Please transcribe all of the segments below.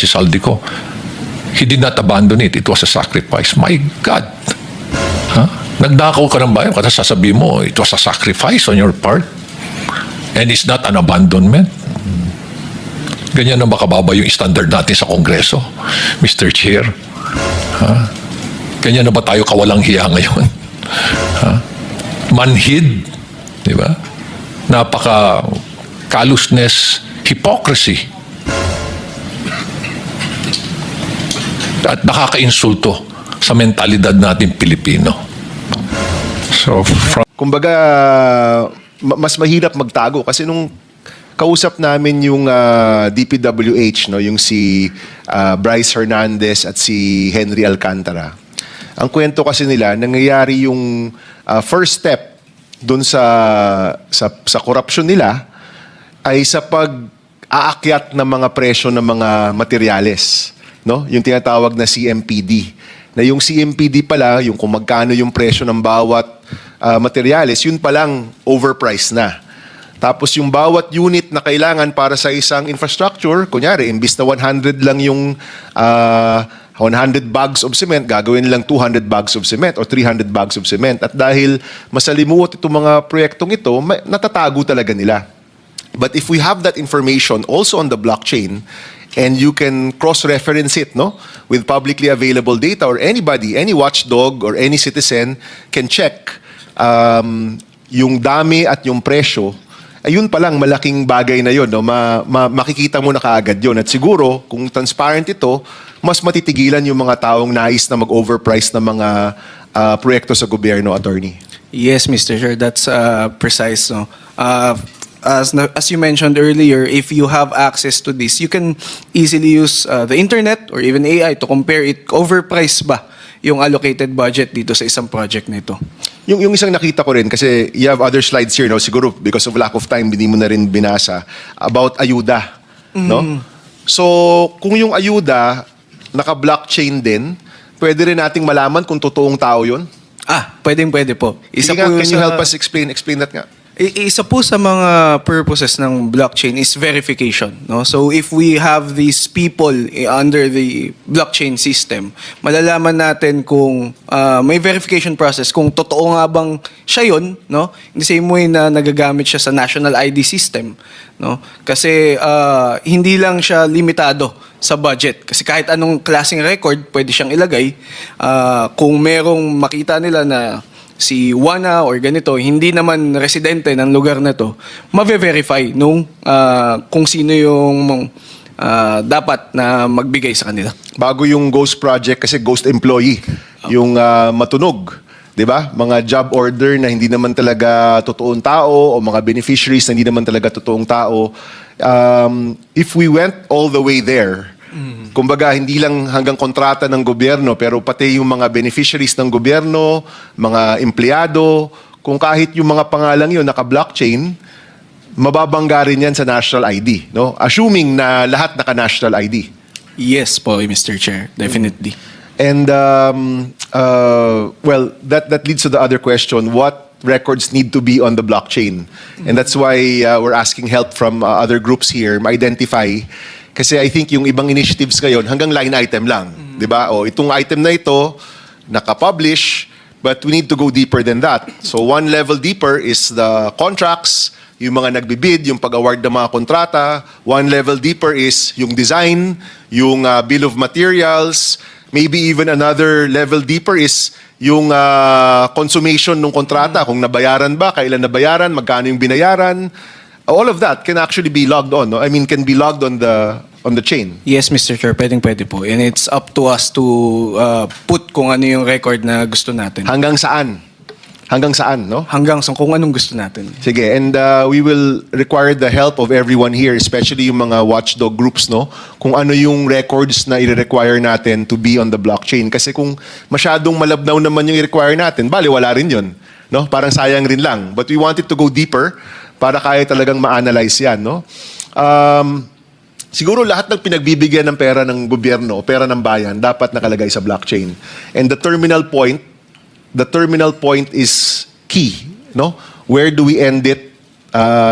si Saldico. He did not abandon it. It was a sacrifice. My God. Huh? Nagdakaw ka ng bayan, kasi sasabihin mo, it was a sacrifice on your part. And it's not an abandonment. Ganyan na makababa yung standard natin sa Kongreso, Mr. Chair. Huh? Ganyan na ba tayo kawalang hiya ngayon? Huh? Manhid, di ba? Napaka callousness, hypocrisy. At nakaka-insulto sa mentalidad natin Pilipino. So, kumbaga, mas mahirap magtago kasi nung kausap namin yung DPWH, no, yung si Bryce Hernandez at si Henry Alcantara. Ang kwento kasi nila, nangyayari yung first step doon sa corruption nila ay sa pag-aakyat ng mga presyo ng mga materyales, no? Yung tinatawag na CMPD. Na yung CMPD pala, yung kung magkano yung presyo ng bawat materyales, yun palang overpriced na. Tapos yung bawat unit na kailangan para sa isang infrastructure, kunyari, imbis na 100 lang yung 100 bags of cement, gagawin lang 200 bags of cement o 300 bags of cement. At dahil masalimuot itong mga proyektong ito, natatago talaga nila. But if we have that information also on the blockchain, and you can cross-reference it, no, with publicly available data, or anybody, any watchdog or any citizen can check yung dami at yung presyo, ayun palang malaking bagay na yun, no? Makikita mo na kaagad yun. At siguro, kung transparent ito, mas matitigilan yung mga taong nais na mag-overprice ng mga proyekto sa gobyerno, attorney. Yes, Mr. Chair, that's precise. No? As you mentioned earlier, if you have access to this, you can easily use the internet or even AI to compare it. Overpriced ba yung allocated budget dito sa isang project nito? Yung isang nakita ko rin, kasi you have other slides here, no? Siguro because of lack of time, hindi mo na rin binasa, about ayuda. No? So, kung yung ayuda, naka-blockchain din, pwede rin nating malaman kung totoong tao yun? Pwede po. Isa po can you help us explain that nga? Isa po sa mga purposes ng blockchain is verification. No? So if we have these people under the blockchain system, malalaman natin kung may verification process, kung totoo nga bang siya yun, no? In the same way na nagagamit siya sa national ID system. No? Kasi hindi lang siya limitado sa budget. Kasi kahit anong klaseng record, pwede siyang ilagay. Kung merong makita nila na si Juana or ganito, hindi naman residente ng lugar na to, ma-verify nung kung sino yung dapat na magbigay sa kanila. Bago yung ghost project, kasi ghost employee, yung matunog, di ba? Mga job order na hindi naman talaga totoong tao o mga beneficiaries na hindi naman talaga totoong tao. If we went all the way there, kumbaga, hindi lang hanggang kontrata ng gobyerno, pero pati yung mga beneficiaries ng gobyerno, mga empleyado, kung kahit yung mga pangalang yun naka-blockchain, mababangga rin yan sa national ID. No? Assuming na lahat naka-national ID. Yes po, Mr. Chair. Definitely. And, well, that leads to the other question. What records need to be on the blockchain? And that's why we're asking help from other groups here, ma-identify. Kasi I think yung ibang initiatives ngayon, hanggang line item lang. Di ba? O itong item na ito, naka-publish, but we need to go deeper than that. So one level deeper is the contracts, yung mga nagbibid, yung pag-award ng mga kontrata. One level deeper is yung design, yung bill of materials. Maybe even another level deeper is yung consummation ng kontrata. Kung nabayaran ba, kailan nabayaran, magkano yung binayaran. All of that can actually be logged on. No? I mean, can be logged on the chain. Yes, Mr. Chair, pwede po. And it's up to us to put kung ano yung record na gusto natin. Hanggang saan? Hanggang saan, no? Hanggang sa kung anong gusto natin. Sige, and we will require the help of everyone here, especially yung mga watchdog groups, no? Kung ano yung records na i-require natin to be on the blockchain. Kasi kung masyadong malabnaw naman yung i-require natin, bali, wala rin yun. No? Parang sayang rin lang. But we want it to go deeper para kaya talagang ma-analyze yan, no? Siguro lahat ng pinagbibigyan ng pera ng gobyerno o pera ng bayan dapat nakalagay sa blockchain. And the terminal point is key, no? Where do we end it?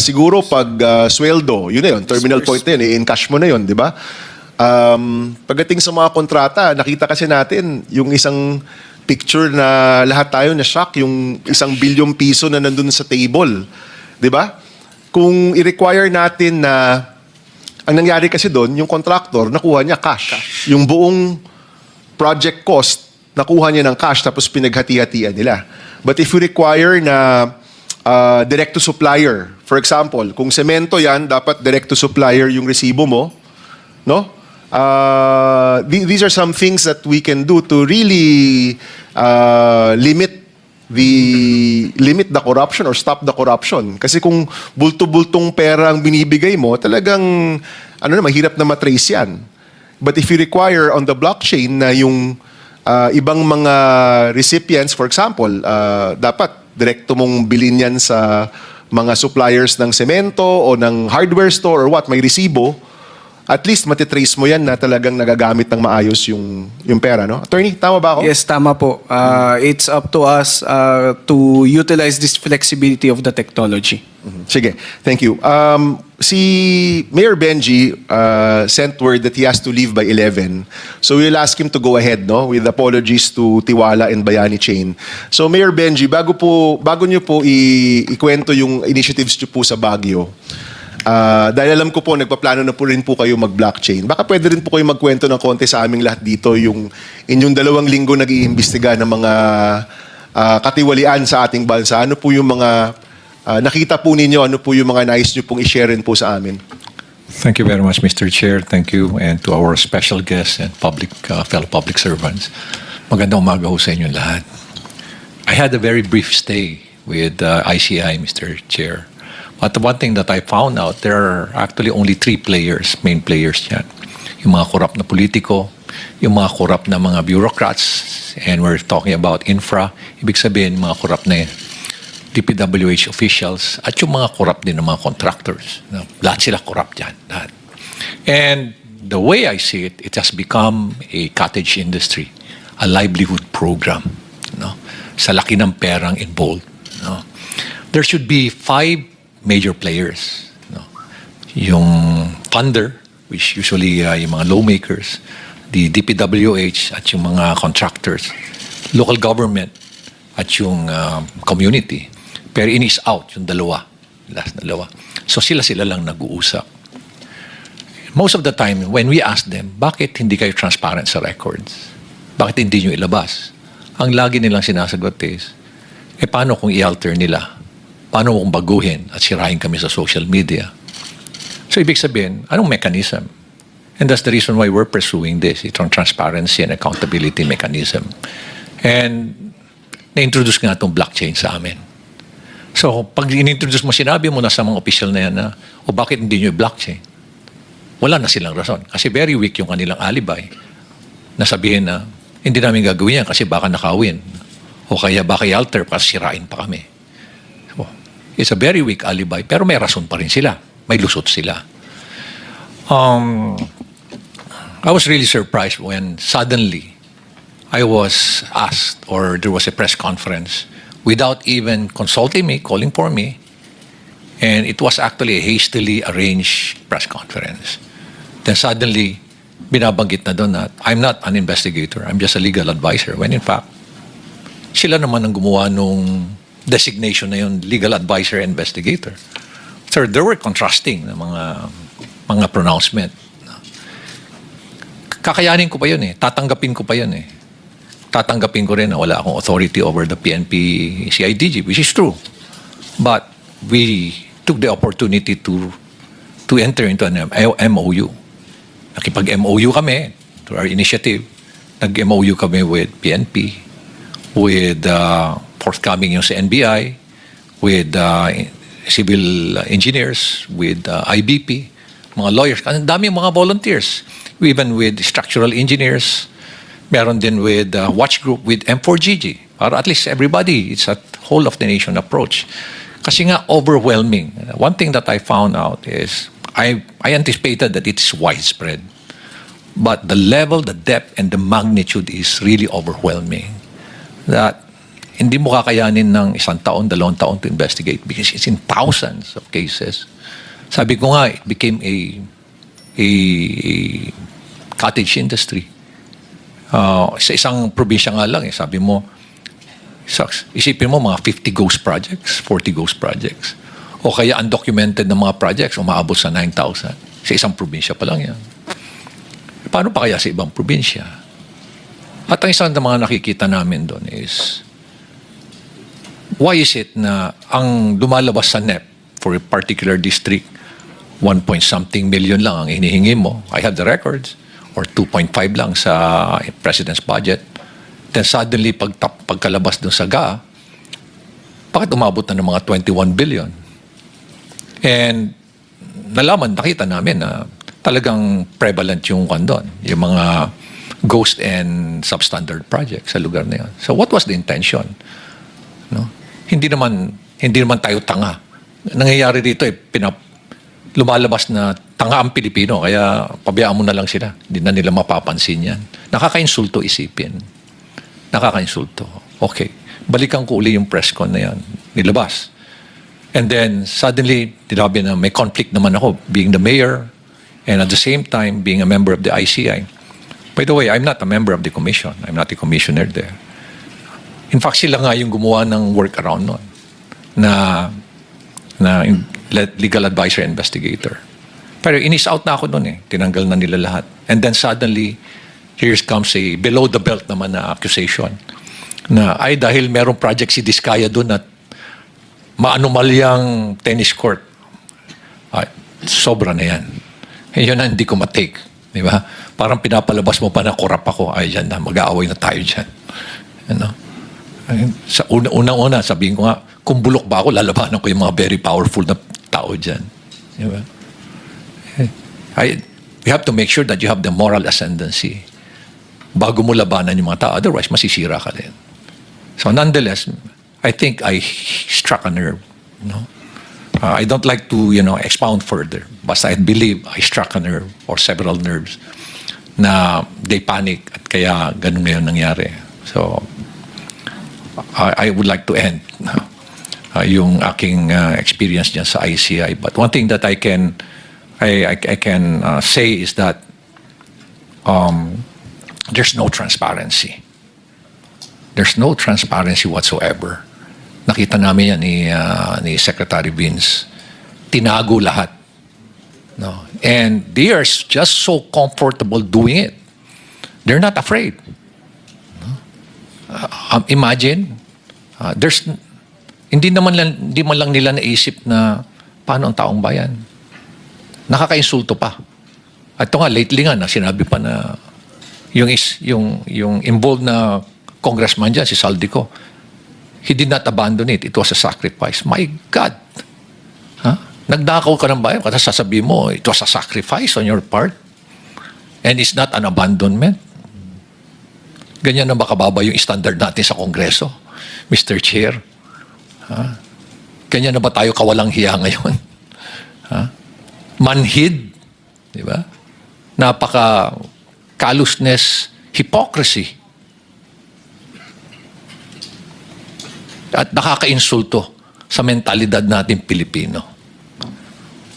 Siguro pag sweldo, yun na yun, terminal point na yun, i-encash mo na yun, di ba? Pagdating sa mga kontrata, nakita kasi natin yung isang picture na lahat tayo na-shock, yung 1 bilyong piso na nandun sa table. Di ba? Kung i-require natin na, ang nangyari kasi doon, yung contractor, nakuha niya cash. Yung buong project cost, nakuha niya ng cash tapos pinaghati-hatian nila. But if we require na direct to supplier, for example, kung semento yan, dapat direct to supplier yung resibo mo, no? These are some things that we can do to really limit the corruption or stop the corruption. Kasi kung bulto-bultong pera ang binibigay mo, talagang mahirap na matrace yan. But if you require on the blockchain na yung ibang mga recipients, for example, dapat direkto mong bilhin yan sa mga suppliers ng semento o ng hardware store or what, may resibo, at least matitrace mo yan na talagang nagagamit ng maayos yung pera, no? Attorney, tama ba ako? Yes, tama po. It's up to us to utilize this flexibility of the technology. Sige, thank you. Si Mayor Benji sent word that he has to leave by 11. So we'll ask him to go ahead, no, with apologies to Tiwala and Bayani Chain. So Mayor Benji, bago niyo po ikwento yung initiatives niyo po sa Baguio, dahil alam ko po, nagpaplano na po rin po kayo mag-blockchain. Baka pwede rin po kayo magkwento ng konti sa aming lahat dito yung inyong 2 linggo nag-iimbestiga ng mga katiwalian sa ating bansa. Ano po yung mga nakita po ninyo, ano po yung mga nais nyo pong i-share rin po sa amin? Thank you very much, Mr. Chair. Thank you, and to our special guests and fellow public servants. Magandang umaga ho sa inyo lahat. I had a very brief stay with ICI, Mr. Chair. But the one thing that I found out, there are actually only 3 players, main players yan. Yung mga corrupt na politiko, yung mga corrupt na mga bureaucrats, and we're talking about infra, ibig sabihin mga corrupt na DPWH officials, at yung mga corrupt din ng mga contractors. Lahat sila corrupt yan. Lahat. And the way I see it, it has become a cottage industry, a livelihood program. No? Sa laki ng perang involved. No? There should be 5 major players. No? Yung funder, which usually yung mga lawmakers, the DPWH at yung mga contractors, local government at yung community. Pero in is out, yung last dalawa. So sila lang nag-uusap. Most of the time, when we ask them, bakit hindi kayo transparent sa records? Bakit hindi nyo ilabas? Ang lagi nilang sinasagot is, paano kung i-alter nila? Paano kung baguhin at sirahin kami sa social media? So ibig sabihin, anong mechanism? And that's the reason why we're pursuing this, itong transparency and accountability mechanism. And na-introduce nga itong blockchain sa amin. So pag in-introduce mo, sinabi mo na sa mga official na yan na, bakit hindi nyo blockchain? Wala na silang rason. Kasi very weak yung kanilang alibay. Nasabihin na, hindi namin gagawin yan kasi baka nakawin. O kaya baka i-alter kasi sirain pa kami. It's a very weak alibi, pero may rason pa rin sila. May lusot sila. I was really surprised when suddenly I was asked, or there was a press conference, without even consulting me, calling for me, and it was actually a hastily arranged press conference. Then suddenly, binabanggit na doon na, I'm not an investigator, I'm just a legal advisor, when in fact, sila naman ang gumawa nung designation na yun, legal advisor and investigator. So there were contrasting na mga pronouncement. Kakayanin ko pa yun tatanggapin ko pa yun tatanggapin ko rin na wala akong authority over the PNP CIDG, which is true. But we took the opportunity to enter into an MOU. Nakipag-MOU kami to our initiative. Nag-MOU kami with PNP, with forthcoming yung sa NBI, with civil engineers, with IBP, mga lawyers, ang dami mga volunteers, even with structural engineers, meron din with watch group, with M4GG, para at least everybody, it's a whole of the nation approach. Kasi nga overwhelming. One thing that I found out is, I anticipated that it's widespread, but the level, the depth, and the magnitude is really overwhelming. That hindi mo kakayanin ng 1 taon, 2 taon to investigate because it's in thousands of cases. Sabi ko nga, it became a cottage industry. Sa isang probinsya nga lang, sabi mo, isipin mo mga 50 ghost projects, 40 ghost projects. O kaya undocumented na mga projects, umaabot sa 9,000. Sa isang probinsya pa lang yan. Paano pa kaya sa ibang probinsya? At ang isang mga nakikita namin doon is, why is it na ang lumalabas sa NEP for a particular district, 1-point-something million lang ang hinihingi mo? I have the records. Or 2.5 lang sa president's budget. Then suddenly, pagkalabas dun sa GA, bakit umabot na ng mga 21 billion? And nakita namin na talagang prevalent yung doon, yung mga ghost and substandard projects sa lugar na yun. So what was the intention? No? Hindi naman tayo tanga. Nangyayari dito, lumalabas na tanga ang Pilipino, kaya pabayaan mo na lang sila. Hindi na nila mapapansin yan. Nakakainsulto isipin. Nakakainsulto. Okay. Balikan ko uli yung press con na yan. Nilabas. And then, suddenly, tinabi na may conflict naman ako being the mayor and at the same time being a member of the ICI. By the way, I'm not a member of the commission. I'm not a commissioner there. In fact, sila nga yung gumawa ng workaround nun na legal advisor investigator. Pero inis out na ako doon eh. Tinanggal na nila lahat. And then suddenly, here comes a below the belt naman na accusation na ay dahil merong project si Discaya doon at maanumalyang tennis court. Ay, sobra na yan. Yun na hindi ko matake. Di ba? Parang pinapalabas mo pa na korap ako. Ay, yan na. Mag-aaway na tayo dyan. Ano? Sa unang-una, sabihin ko nga, kung bulok ba ako, lalabanan ko yung mga very powerful na tao dyan. Diba? You have to make sure that you have the moral ascendancy bago mo labanan yung mga tao. Otherwise, masisira ka din. So nonetheless, I think I struck a nerve. No? I don't like to, expound further. Basta I believe I struck a nerve or several nerves na they panic at kaya ganun ngayon nangyari. So, I would like to end yung aking experience dyan sa ICI. But one thing that I can say is that there's no transparency. There's no transparency whatsoever. Nakita namin yan ni Secretary Vince. Tinago lahat. No? And they are just so comfortable doing it. They're not afraid. Imagine, hindi man lang nila naisip na paano ang taong bayan. Nakakainsulto pa. At ito nga, lately nga, sinabi pa na yung involved na congressman dyan, si Saldico, he did not abandon it. It was a sacrifice. My God! Nagdakaw ka ng bayan, kasi sasabihin mo, it was a sacrifice on your part. And it's not an abandonment. Ganyan na ba kababa yung standard natin sa Kongreso, Mr. Chair? Ganyan na ba tayo kawalang hiya ngayon? Manhid, di ba? Napaka callousness, hypocrisy. At nakakainsulto sa mentalidad natin Pilipino.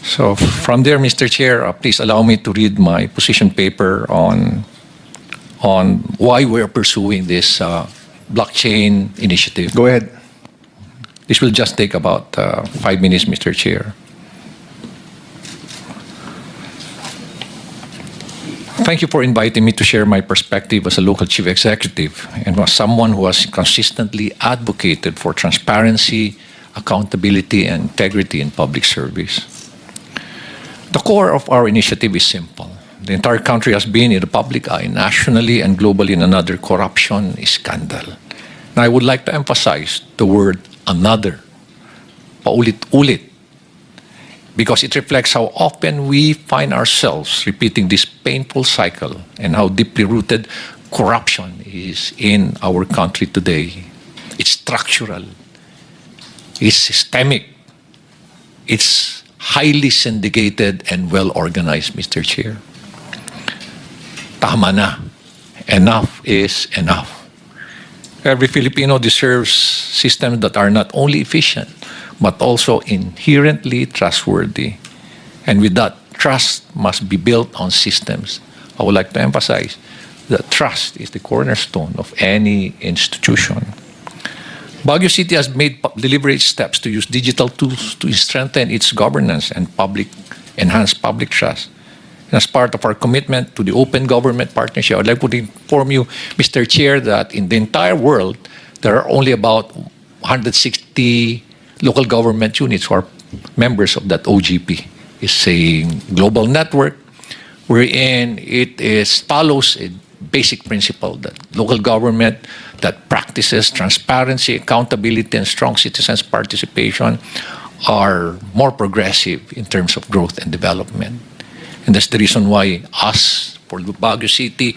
So from there, Mr. Chair, please allow me to read my position paper on why we're pursuing this blockchain initiative. Go ahead. This will just take about 5 minutes, Mr. Chair. Thank you for inviting me to share my perspective as a local chief executive and as someone who has consistently advocated for transparency, accountability, and integrity in public service. The core of our initiative is simple. The entire country has been in the public eye, nationally and globally, in another corruption scandal. Now, I would like to emphasize the word another, paulit-ulit, because it reflects how often we find ourselves repeating this painful cycle and how deeply rooted corruption is in our country today. It's structural, it's systemic, it's highly syndicated and well-organized, Mr. Chair. Tama na. Enough is enough. Every Filipino deserves systems that are not only efficient, but also inherently trustworthy. And with that, trust must be built on systems I would like to emphasize that trust is the cornerstone of any institution. Baguio City has made deliberate steps to use digital tools to strengthen its governance and enhance public trust. And as part of our commitment to the open government partnership, I would like to inform you, Mr. Chair, that in the entire world, there are only about 160 local government units who are members of that OGP. It's a global network wherein follows a basic principle that local government that practices transparency, accountability, and strong citizens' participation are more progressive in terms of growth and development. And that's the reason why us, for Baguio City,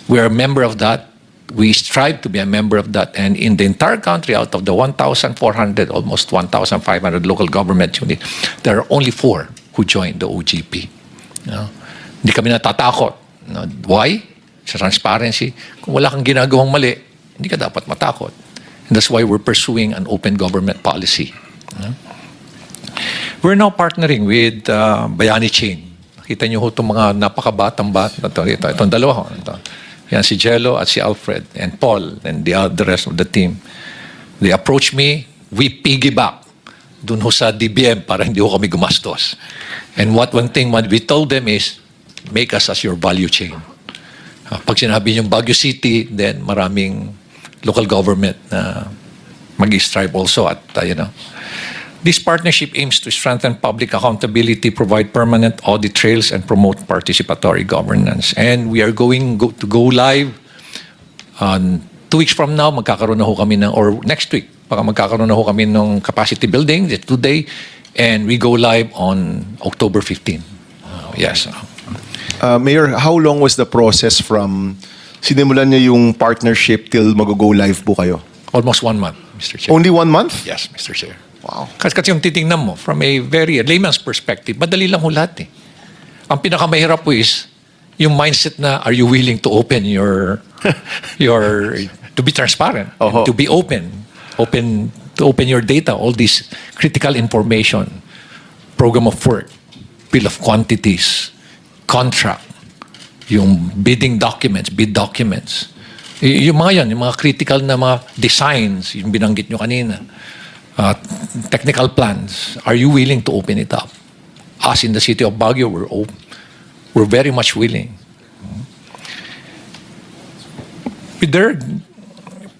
we're a member of that. We strive to be a member of that. And in the entire country, out of the 1,400, almost 1,500 local government units, there are only 4 who joined the OGP. Hindi kami natatakot. Why? Sa transparency. Kung wala kang ginagawang mali, hindi ka dapat matakot. And that's why we're pursuing an open government policy. We're now partnering with Bayani Chain. Nakita niyo ho itong mga napakabatang bata. Itong dalawa. Yan si Jello at si Alfred and Paul and the rest of the team. They approached me. We piggyback dun ho sa DBM para hindi ho kami gumastos. And one thing we told them is, make us as your value chain. Pag sinabi niyong Baguio City, then maraming local government na mag-strive also at, This partnership aims to strengthen public accountability, provide permanent audit trails, and promote participatory governance. And we are going to go live 2 weeks from now, magkakaroon na ho kami or next week, magkakaroon na ho kami ng capacity building today, and we go live on October 15. Yes. Mayor, how long was the process from sinimulan niyo yung partnership till mag-go live po kayo? Almost 1 month, Mr. Chair. Only 1 month? Yes, Mr. Chair. Wow. Kasi yung titingnan mo, from a very layman's perspective, madali lang ho lahat eh. Ang pinakamahirap po is, yung mindset na, are you willing to open to be transparent, to be to open your data, all this critical information, program of work, bill of quantities, contract, yung bid documents. Yung mga yan, yung mga critical na mga designs, yung binanggit nyo kanina, technical plans, are you willing to open it up? Us in the city of Baguio, we're very much willing. With their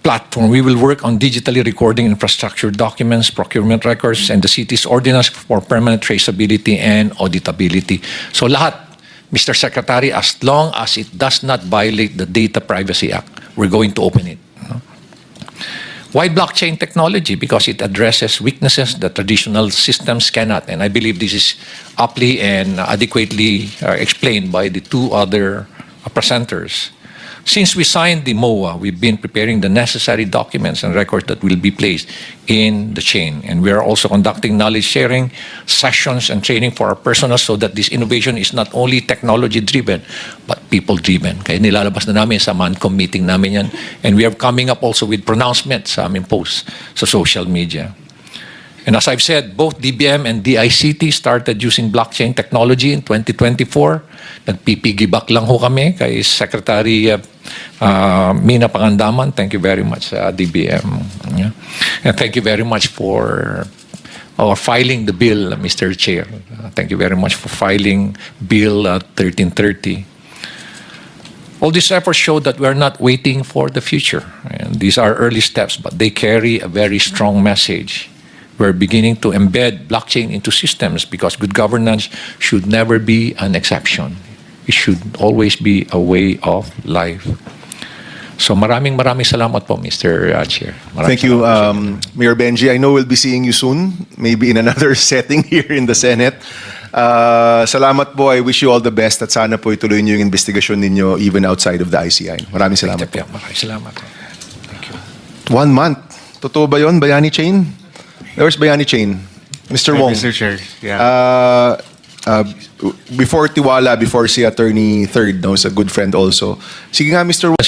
platform, we will work on digitally recording infrastructure documents, procurement records, and the city's ordinance for permanent traceability and auditability. So lahat, Mr. Secretary, as long as it does not violate the Data Privacy Act, we're going to open it. Why blockchain technology? Because it addresses weaknesses that traditional systems cannot. And I believe this is aptly and adequately explained by the 2 other presenters. Since we signed the MOA, we've been preparing the necessary documents and records that will be placed in the chain. And we are also conducting knowledge sharing sessions and training for our personnel so that this innovation is not only technology-driven, but people-driven. Kaya nilalabas na namin sa MANCOM meeting namin yan. And we are coming up also with pronouncements sa aming posts sa social media. And as I've said, both DBM and DICT started using blockchain technology in 2024. Nagpipigibak lang ho kami kay Secretary Mina Pangandaman. Thank you very much, DBM. Yeah. And thank you very much for filing the bill, Mr. Chair. Thank you very much for filing Bill 1330. All these efforts show that we are not waiting for the future. And these are early steps, but they carry a very strong message. We're beginning to embed blockchain into systems because good governance should never be an exception. It should always be a way of life. So maraming salamat po, Mr. Chair. Thank you, Mayor Benji. I know we'll be seeing you soon, maybe in another setting here in the Senate. Salamat po. I wish you all the best at sana po ituloy niyo yung investigasyon ninyo even outside of the ICI. Maraming salamat po. Maraming salamat. Thank you. 1 month. Totoo ba yun, Bayani Chain? Where's Bayani Chain? Mr. Wong. Mr. Chair, yeah. Before Tiwala, before si Attorney Third, no, is a good friend also. Sige nga, Mr. Wong.